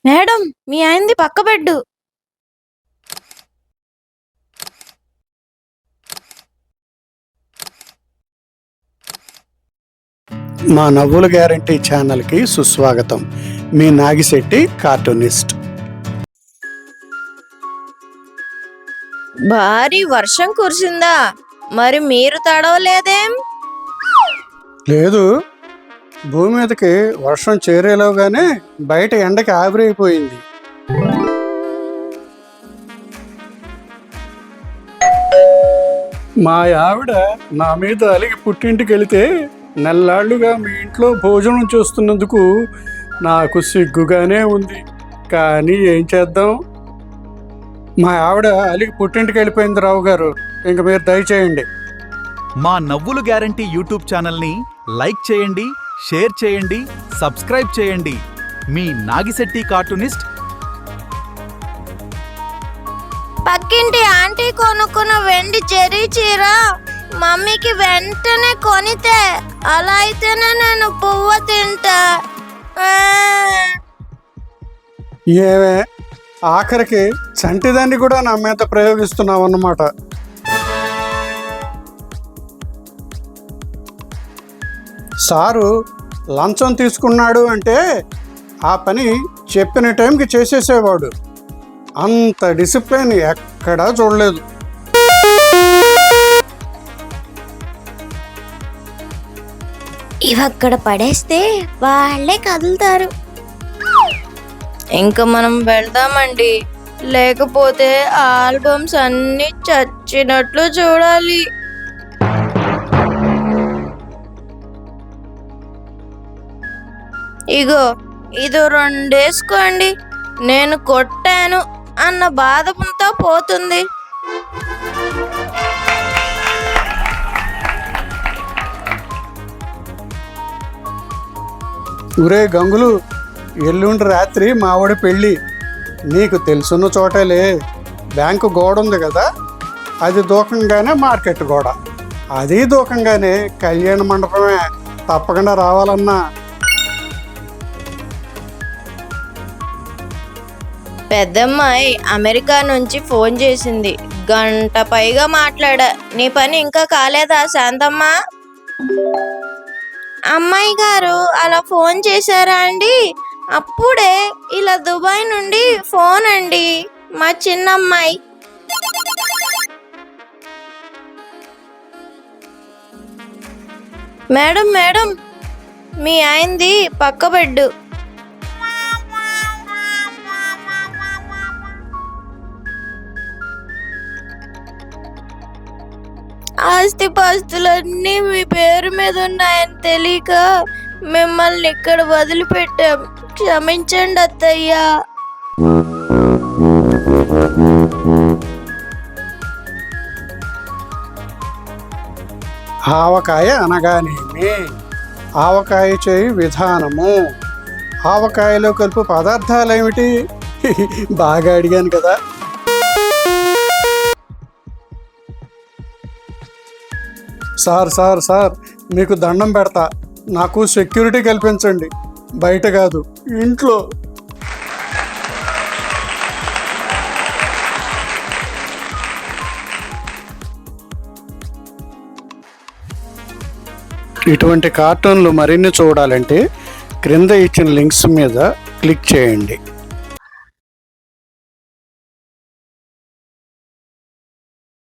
Madam, మీ ఆయనది పక్క bed. మా నవ్వుల గ్యారంటీ ఛానల్కి సుస్వాగతం. మీ నాగిశెట్టి కార్టూనిస్ట్. భారీ వర్షం కురిసిందా? మరి మీరు తడవలేదేం? లేదు, భూమి మీదకి వర్షం చేరేలోగానే బయట ఎండకి ఆవిరైపోయింది. మా ఆవిడ నా మీద అలిగి పుట్టింటికి వెళితే నెల్లాళ్లుగా మీ ఇంట్లో భోజనం చూస్తున్నందుకు నాకు సిగ్గుగానే ఉంది. కానీ ఏం చేద్దాం, మా ఆవిడ అలిగి పుట్టింటికి వెళ్ళిపోయింది. రావు గారు, ఇంక మీరు దయచేయండి. మా నవ్వులు గ్యారంటీ యూట్యూబ్ ఛానల్ని లైక్ చేయండి, షేర్ చేయండి, సబ్స్క్రైబ్ చేయండి. మీ నాగిశెట్టి కార్టూనిస్ట్. పక్కింటి ఆంటీ కొనుక్కున్న వెండి జరీ చీర మమ్మీకి వెంటనే కొనితే, అలా అయితేనే నేను పువ్వ తింటా. ఏమే, ఆఖరికి చంటిదాన్ని కూడా నా మీద ప్రయోగిస్తున్నావు అన్నమాట. సారు లంచం తీసుకున్నాడు అంటే ఆ పని చెప్పిన టైంకి చేసేసేవాడు. అంత డిసిప్లిన్ ఎక్కడా చూడలేదు. ఇవక్కడ పడేస్తే వాళ్ళే కదులుతారు. ఇంకా మనం వెళ్దామండి, లేకపోతే ఆల్బమ్స్ అన్ని చచ్చినట్లు చూడాలి. ఇగో ఇది 2 వేసుకోండి, నేను కొట్టాను అన్న బాధంతో పోతుంది. ఊరే గంగులు, ఎల్లుండి రాత్రి మావాడి పెళ్ళి. నీకు తెలుసున్న చోటలే బ్యాంకు గోడ ఉంది కదా, అది దూకంగానే మార్కెట్ గోడ, అది దూకంగానే కళ్యాణ మండపమే. తప్పకుండా రావాలన్నా. పెద్దమ్మాయి అమెరికా నుంచి ఫోన్ చేసింది. గంట పైగా మాట్లాడా. నీ పని ఇంకా కాలేదా శాంతమ్మ? అమ్మాయి గారు అలా ఫోన్ చేశారా అండి? అప్పుడే ఇలా దుబాయ్ నుండి ఫోన్ అండి, మా చిన్నమ్మాయి. మేడం మేడం, మీ ఆయనది పక్క బెడ్డు. ఆస్తిపాస్తులన్నీ మీ పేరు మీద ఉన్నాయని తెలియక మిమ్మల్ని ఇక్కడ వదిలిపెట్టాం. క్షమించండి అత్తయ్యా. ఆవకాయ అనగానేమి, ఆవకాయ చేయి విధానము, ఆవకాయలో కలుపు పదార్థాలు ఏమిటి? బాగా అడిగాను కదా. సార్ సార్ సార్, మీకు దండం పెడతా, నాకు సెక్యూరిటీ కల్పించండి. బయట కాదు, ఇంట్లో. ఇటువంటి కార్టూన్లు మరిన్ని చూడాలంటే క్రింద ఇచ్చిన లింక్స్ మీద క్లిక్ చేయండి.